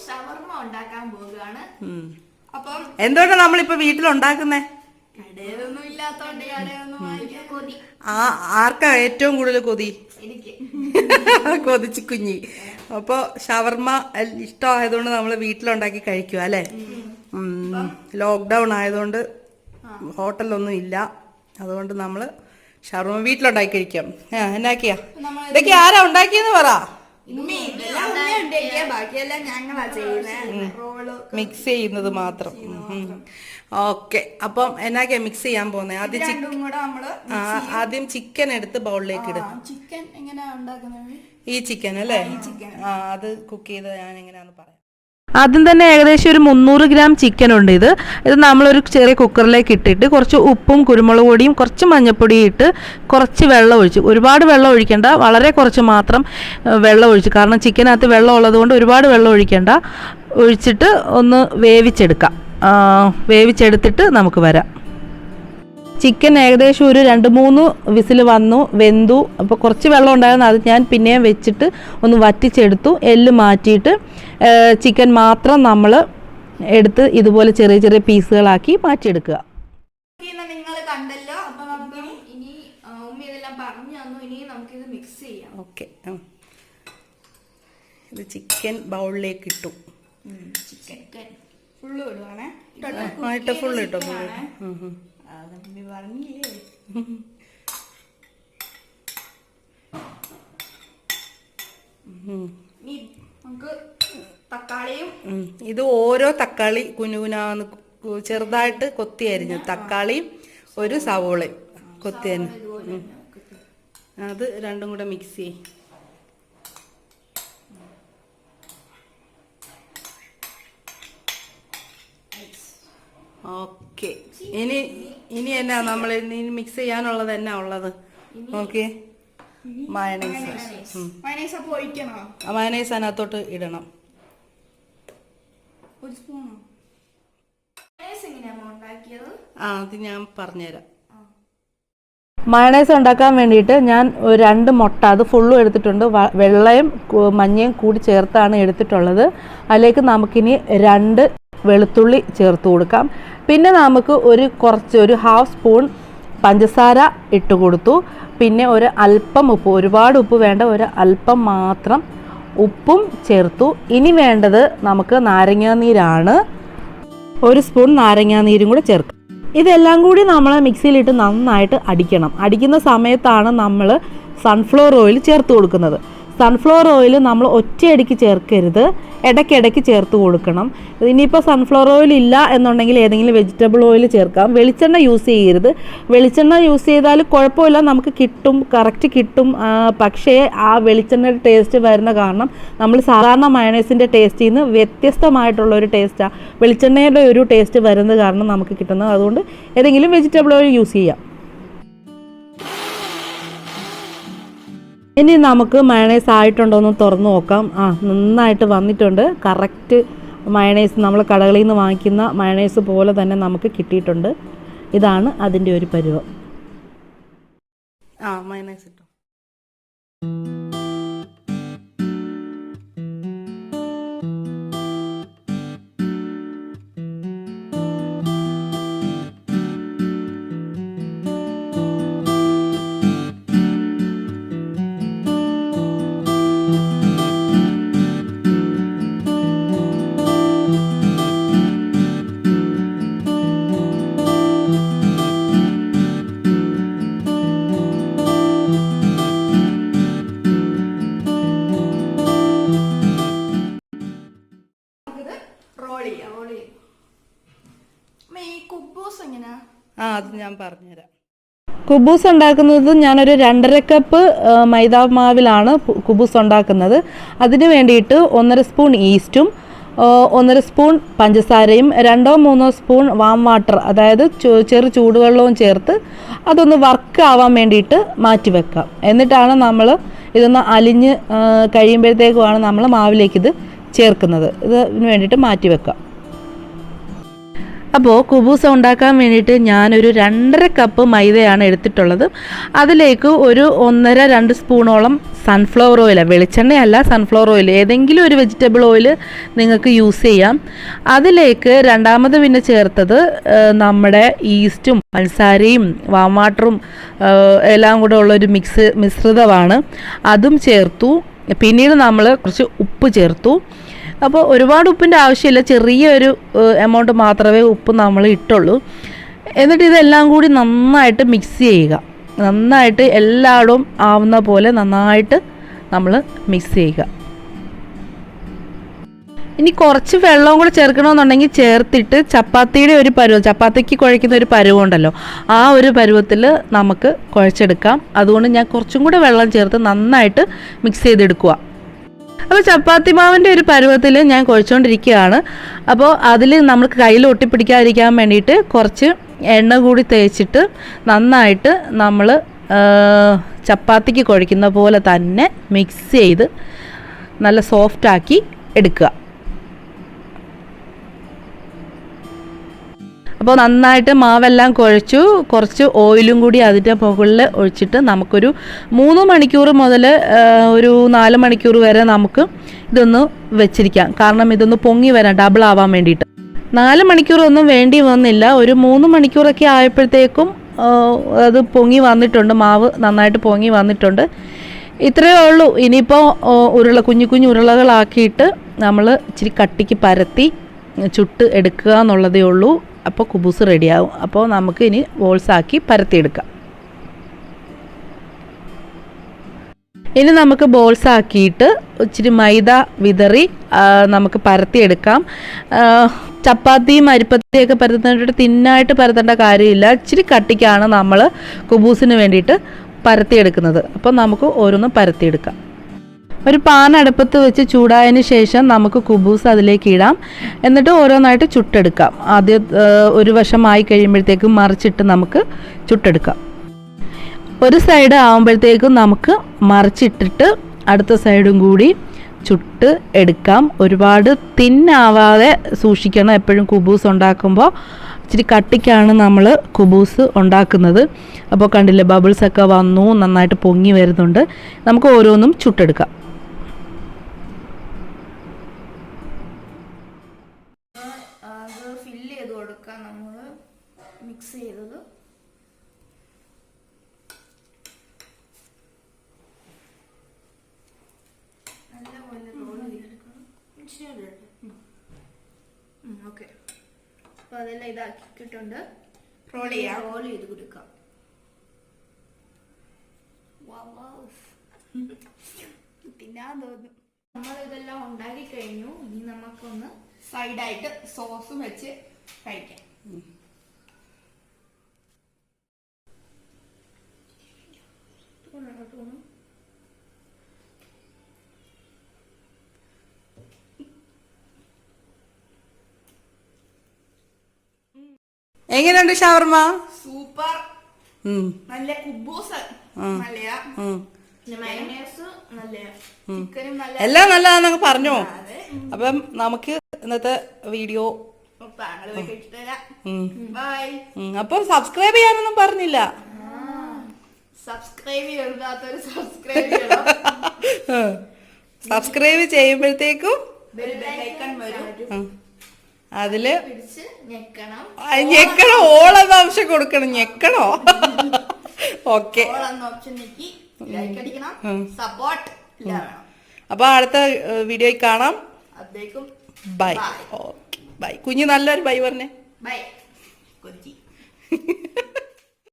ഷവർമ ഉണ്ടാക്കാൻ പോവുകയാണ്. അപ്പം എന്തുകൊണ്ടാണ് നമ്മളിപ്പോ വീട്ടിലുണ്ടാക്കുന്നേ? കടയൊന്നും ഇല്ലാത്തോണ്ട് കടയൊന്നും വാങ്ങിക്കാൻ കൊതി. ആർക്കാ ഏറ്റവും കൂടുതൽ കൊതി? എനിക്ക്. കൊതിച്ചു കുഞ്ഞി. അപ്പൊ ഷവർമ ഇഷ്ടമായതുകൊണ്ട് നമ്മള് വീട്ടിലുണ്ടാക്കി കഴിക്കുക അല്ലെ. ലോക്ക്ഡൗൺ ആയതുകൊണ്ട് ഹോട്ടലൊന്നും ഇല്ല, അതുകൊണ്ട് നമ്മള് ഷവർമ വീട്ടിലുണ്ടാക്കി കഴിക്കാം. എന്നാക്കിയാ ഇതൊക്കെ ആരാ ഉണ്ടാക്കിയെന്ന് പറ. മിക്സ് ചെയ്യുന്നത് മാത്രം. ഓക്കെ, അപ്പം എന്നാക്കിയാ മിക്സ് ചെയ്യാൻ പോകുന്നത്? ആദ്യം ചിക്കൻ എടുത്ത് ബൗളിലേക്ക് ഇടും. ചിക്കൻ എങ്ങനെയാ ഉണ്ടാക്കുന്നത്? ഈ ചിക്കൻ അല്ലേ? അത് കുക്ക് ചെയ്ത് ഞാൻ എങ്ങനെയാന്ന് പറയാം. ആദ്യം തന്നെ ഏകദേശം ഒരു 300 ഗ്രാം ചിക്കൻ ഉണ്ട്. ഇത് നമ്മളൊരു ചെറിയ കുക്കറിലേക്ക് ഇട്ടിട്ട് കുറച്ച് ഉപ്പും കുരുമുളക് പൊടിയും കുറച്ച് മഞ്ഞൾപ്പൊടിയും ഇട്ട് കുറച്ച് വെള്ളം ഒഴിച്ചു. ഒരുപാട് വെള്ളം ഒഴിക്കേണ്ട, വളരെ കുറച്ച് മാത്രം വെള്ളം ഒഴിച്ചു. കാരണം ചിക്കനകത്ത് വെള്ളം ഉള്ളതുകൊണ്ട് ഒരുപാട് വെള്ളം ഒഴിക്കേണ്ട. ഒഴിച്ചിട്ട് ഒന്ന് വേവിച്ചെടുത്തിട്ട് നമുക്ക് വരാം. ചിക്കൻ ഏകദേശം ഒരു 2-3 വിസിൽ വന്നു, വെന്തു. അപ്പോൾ കുറച്ച് വെള്ളം ഉണ്ടായിരുന്നു, അത് ഞാൻ പിന്നെയും വെച്ചിട്ട് ഒന്ന് വറ്റിച്ചെടുത്തു. എല്ല് മാറ്റിയിട്ട് ചിക്കൻ മാത്രം നമ്മൾ എടുത്ത് ഇതുപോലെ ചെറിയ ചെറിയ പീസുകളാക്കി മാറ്റിയെടുക്കുക. നിങ്ങൾ കണ്ടല്ലോ, അപ്പൊ നമുക്ക് ഇനി ഉമ്മ ഇതെല്ലാം പറഞ്ഞു തന്നു. ഇനി നമുക്കിത് മിക്സ് ചെയ്യാം. ഓക്കെ, ഇത് ചിക്കൻ ബൗളിലേക്ക് ഇട്ടു. Chicken full ഇടുവാണേ. ഫുള്ള് ഇട്ടോ. പറഞ്ഞില്ലേ നമുക്ക് തക്കാളിയും ഇത് ഓരോ തക്കാളി കുനുകുനാന്ന് ചെറുതായിട്ട് കൊത്തി അരിഞ്ഞു. തക്കാളിയും ഒരു സവോളയും കൊത്തി അരിഞ്ഞു. അത് രണ്ടും കൂടെ മിക്സ് ചെയ്യും. ഓക്കെ, ഇനി എന്നാ നമ്മൾ ഇനി മിക്സ് ചെയ്യാനുള്ളത് എന്നാ ഉള്ളത്? ഓക്കെ, മയണൈസ് അതിനകത്തോട്ട് ഇടണം. അത് ഞാൻ പറഞ്ഞുതരാം. മയണൈസ് ഉണ്ടാക്കാൻ വേണ്ടിയിട്ട് ഞാൻ 2 മുട്ട, അത് ഫുള്ളും എടുത്തിട്ടുണ്ട്. വെള്ളയും മഞ്ഞയും കൂടി ചേർത്താണ് എടുത്തിട്ടുള്ളത്. അതിലേക്ക് നമുക്കിനി 2 വെളുത്തുള്ളി ചേർത്ത് കൊടുക്കാം. പിന്നെ നമുക്ക് ഒരു 1/2 സ്പൂൺ പഞ്ചസാര ഇട്ട് കൊടുത്തു. പിന്നെ ഒരു അല്പം ഉപ്പ്, ഒരുപാട് ഉപ്പ് വേണ്ട, ഒരു അല്പം മാത്രം ഉപ്പും ചേർത്തു. ഇനി വേണ്ടത് നമുക്ക് നാരങ്ങാനീരാണ്. 1 സ്പൂൺ നാരങ്ങാനീരും കൂടെ ചേർക്കാം. ഇതെല്ലാം കൂടി നമ്മൾ മിക്സിയിലിട്ട് നന്നായിട്ട് അടിക്കണം. അടിക്കുന്ന സമയത്താണ് നമ്മൾ സൺഫ്ലവർ ഓയിൽ ചേർത്ത് കൊടുക്കുന്നത്. സൺഫ്ലവർ ഓയിൽ നമ്മൾ ഒറ്റയടിക്ക് ചേർക്കരുത്, ഇടയ്ക്കിടയ്ക്ക് ചേർത്ത് കൊടുക്കണം. ഇനിയിപ്പോൾ സൺഫ്ലവർ ഓയിൽ ഇല്ല എന്നുണ്ടെങ്കിൽ ഏതെങ്കിലും വെജിറ്റബിൾ ഓയിൽ ചേർക്കാം. വെളിച്ചെണ്ണ യൂസ് ചെയ്യരുത്. വെളിച്ചെണ്ണ യൂസ് ചെയ്താൽ കുഴപ്പമില്ല, നമുക്ക് കറക്റ്റ് കിട്ടും. പക്ഷേ ആ വെളിച്ചെണ്ണയുടെ ടേസ്റ്റ് വരുന്ന കാരണം നമ്മൾ സാധാരണ മയണൈസിൻ്റെ ടേസ്റ്റിൽ നിന്ന് വ്യത്യസ്തമായിട്ടുള്ളൊരു ടേസ്റ്റാണ് വെളിച്ചെണ്ണയുടെ ഒരു ടേസ്റ്റ് വരുന്നത് കാരണം നമുക്ക് കിട്ടുന്നത്. അതുകൊണ്ട് ഏതെങ്കിലും വെജിറ്റബിൾ ഓയിൽ യൂസ് ചെയ്യാം. ഇനി നമുക്ക് മയണൈസ് ആയിട്ടുണ്ടോ എന്ന് തുറന്ന് നോക്കാം. നന്നായിട്ട് വന്നിട്ടുണ്ട്. കറക്റ്റ് മയണൈസ് നമ്മൾ കടകളിൽ നിന്ന് വാങ്ങിക്കുന്ന മയണൈസ് പോലെ തന്നെ നമുക്ക് കിട്ടിയിട്ടുണ്ട്. ഇതാണ് അതിൻ്റെ ഒരു പരുവം. മയണൈസ് ഇട്ടോ. അത് ഞാൻ പറഞ്ഞുതരാം. കുബൂസ് ഉണ്ടാക്കുന്നത് ഞാനൊരു 2.5 കപ്പ് മൈദ മാവിലാണ് കുബൂസ് ഉണ്ടാക്കുന്നത്. അതിന് വേണ്ടിയിട്ട് 1.5 സ്പൂൺ ഈസ്റ്റും 1.5 സ്പൂൺ പഞ്ചസാരയും 2-3 സ്പൂൺ വാം വാട്ടർ, അതായത് ചെറു ചൂടുവെള്ളവും ചേർത്ത് അതൊന്ന് വർക്ക് ആവാൻ വേണ്ടിയിട്ട് മാറ്റി വെക്കാം. എന്നിട്ടാണ് നമ്മൾ ഇതൊന്ന് അലിഞ്ഞ് കഴിയുമ്പോഴത്തേക്കുമാണ് നമ്മൾ മാവിലേക്ക് ഇത് ചേർക്കുന്നത്. ഇതിന് വേണ്ടിയിട്ട് മാറ്റി വെക്കാം. അപ്പോൾ കുബൂസ് ഉണ്ടാക്കാൻ വേണ്ടിയിട്ട് ഞാനൊരു 2.5 കപ്പ് മൈദയാണ് എടുത്തിട്ടുള്ളത്. അതിലേക്ക് ഒരു 1.5-2 സ്പൂണോളം സൺഫ്ലവർ ഓയിൽ, വെളിച്ചെണ്ണയല്ല സൺഫ്ലവർ ഓയിൽ, ഏതെങ്കിലും ഒരു വെജിറ്റബിൾ ഓയിൽ നിങ്ങൾക്ക് യൂസ് ചെയ്യാം. അതിലേക്ക് രണ്ടാമത് പിന്നെ ചേർത്തത് നമ്മുടെ ഈസ്റ്റും പഞ്ചസാരയും വാം വാട്ടറും എല്ലാം കൂടെ ഉള്ളൊരു മിശ്രിതമാണ്. അതും ചേർത്തു. പിന്നീട് നമ്മൾ കുറച്ച് ഉപ്പ് ചേർത്തു. അപ്പോൾ ഒരുപാട് ഉപ്പിൻ്റെ ആവശ്യമില്ല, ചെറിയൊരു എമൗണ്ട് മാത്രമേ ഉപ്പ് നമ്മൾ ഇട്ടുള്ളൂ. എന്നിട്ട് ഇതെല്ലാം കൂടി നന്നായിട്ട് മിക്സ് ചെയ്യുക. നന്നായിട്ട് എല്ലായിടവും ആവുന്ന പോലെ നന്നായിട്ട് നമ്മൾ മിക്സ് ചെയ്യുക. ഇനി കുറച്ച് വെള്ളവും കൂടെ ചേർക്കണമെന്നുണ്ടെങ്കിൽ ചേർത്തിട്ട് ചപ്പാത്തിയുടെ ഒരു പരുവം, ചപ്പാത്തിക്ക് കുഴയ്ക്കുന്ന ഒരു പരുവമുണ്ടല്ലോ, ആ ഒരു പരുവത്തിൽ നമുക്ക് കുഴച്ചെടുക്കാം. അതുകൊണ്ട് ഞാൻ കുറച്ചും കൂടെ വെള്ളം ചേർത്ത് നന്നായിട്ട് മിക്സ് ചെയ്തെടുക്കുക. അപ്പോൾ ചപ്പാത്തി മാവിൻ്റെ ഒരു പരുവത്തിൽ ഞാൻ കുഴച്ചുകൊണ്ടിരിക്കുകയാണ്. അപ്പോൾ അതിൽ നമുക്ക് കയ്യിൽ ഒട്ടിപ്പിടിക്കാതിരിക്കാൻ വേണ്ടിയിട്ട് കുറച്ച് എണ്ണ കൂടി തേച്ചിട്ട് നന്നായിട്ട് നമ്മൾ ചപ്പാത്തിക്ക് കുഴയ്ക്കുന്ന പോലെ തന്നെ മിക്സ് ചെയ്ത് നല്ല സോഫ്റ്റാക്കി എടുക്കുക. അപ്പോൾ നന്നായിട്ട് മാവെല്ലാം കുഴച്ചു. കുറച്ച് ഓയിലും കൂടി അതിൻ്റെ മുകളിൽ ഒഴിച്ചിട്ട് നമുക്കൊരു 3 മണിക്കൂർ മുതൽ ഒരു 4 മണിക്കൂർ വരെ നമുക്ക് ഇതൊന്ന് വെച്ചിരിക്കാം. കാരണം ഇതൊന്ന് പൊങ്ങി വരാൻ, ഡബിൾ ആവാൻ വേണ്ടിയിട്ട്. 4 മണിക്കൂറൊന്നും വേണ്ടി വന്നില്ല. ഒരു 3 മണിക്കൂറൊക്കെ ആയപ്പോഴത്തേക്കും അത് പൊങ്ങി വന്നിട്ടുണ്ട്, മാവ് നന്നായിട്ട് പൊങ്ങി വന്നിട്ടുണ്ട്. ഇത്രയേ ഉള്ളൂ. ഇനിയിപ്പോൾ കുഞ്ഞു കുഞ്ഞു ഉരുളകളാക്കിയിട്ട് നമ്മൾ ഇച്ചിരി കട്ടിക്ക് പരത്തി ചുട്ട് എടുക്കുക എന്നുള്ളതേ ഉള്ളൂ. അപ്പോൾ കുബൂസ് റെഡിയാവും. അപ്പോൾ നമുക്ക് ഇനി ബോൾസാക്കി പരത്തിയെടുക്കാം. ഇനി നമുക്ക് ബോൾസാക്കിയിട്ട് ഇച്ചിരി മൈദ വിതറി നമുക്ക് പരത്തിയെടുക്കാം. ചപ്പാത്തിയും അരിപ്പത്തിയൊക്കെ പരത്തുന്നതിനായിട്ട് തിന്നായിട്ട് പരത്തേണ്ട കാര്യമില്ല. ഇച്ചിരി കട്ടിക്കാണ് നമ്മൾ കുബൂസിന് വേണ്ടിയിട്ട് പരത്തിയെടുക്കുന്നത്. അപ്പോൾ നമുക്ക് ഓരോന്നും പരത്തിയെടുക്കാം. ഒരു പാൻ അടുപ്പത്ത് വെച്ച് ചൂടായതിന് ശേഷം നമുക്ക് കുബൂസ് അതിലേക്ക് ഇടാം. എന്നിട്ട് ഓരോന്നായിട്ട് ചുട്ടെടുക്കാം. ആദ്യം ഒരു വശമായി കഴിയുമ്പോഴത്തേക്കും മറിച്ചിട്ട് നമുക്ക് ചുട്ടെടുക്കാം. ഒരു സൈഡ് ആകുമ്പോഴത്തേക്കും നമുക്ക് മറിച്ചിട്ടിട്ട് അടുത്ത സൈഡും കൂടി ചുട്ട് എടുക്കാം. ഒരുപാട് തിന്നാവാതെ സൂക്ഷിക്കണം. എപ്പോഴും കുബൂസ് ഉണ്ടാക്കുമ്പോൾ ഇച്ചിരി കട്ടിക്കാണ് നമ്മൾ കുബൂസ് ഉണ്ടാക്കുന്നത്. അപ്പോൾ കണ്ടില്ലേ, ബബിൾസൊക്കെ വന്നു, നന്നായിട്ട് പൊങ്ങി വരുന്നുണ്ട്. നമുക്ക് ഓരോന്നും ചുട്ടെടുക്കാം. ഫില്ല് ചെയ്ത് കൊടുക്കാം. നമ്മൾ മിക്സ് ചെയ്തത് നല്ലപോലെ റോൾ ചെയ്തെടുക്കണം. ഓക്കെ, അപ്പോൾ അതെല്ലാം ഇതാക്കിയിട്ടുണ്ട്. റോൾ ചെയ്ത് കൊടുക്കാം. തിന്നാൻ തോന്നും. നമ്മളിതെല്ലാം ഉണ്ടാക്കി കഴിഞ്ഞു. ഇനി നമുക്കൊന്ന് സൈഡായിട്ട് സോസും വെച്ച് കഴിക്കാം. എങ്ങനെയുണ്ട് ഷവർമ? സൂപ്പർ. നല്ല കുബൂസ് നല്ലയാ, മയോണൈസ് നല്ലയാ, ചിക്കനും നല്ല, എല്ലാം നല്ലതാന്നൊക്കെ പറഞ്ഞു. അപ്പം നമുക്ക് ഇന്നത്തെ വീഡിയോ അപ്പം സബ്സ്ക്രൈബ് ചെയ്യാനൊന്നും പറഞ്ഞില്ല. സബ്സ്ക്രൈബ് ചെയ്യാത്തൊരു സബ്സ്ക്രൈബ് ചെയ്യണം. സബ്സ്ക്രൈബ് ചെയ്യുമ്പോഴത്തേക്കും ബെൽഐക്കൺ വരും. അതില് ഞെക്കണം. ഓളെന്ന ഓപ്ഷൻ കൊടുക്കണം. ഞെക്കണോ? ഓക്കെ. അപ്പൊ അടുത്ത വീഡിയോയിൽ കാണാം. ബൈ. Okay, bye. കുഞ്ഞ് നല്ലൊരു ബൈ പറഞ്ഞേ. ബൈ.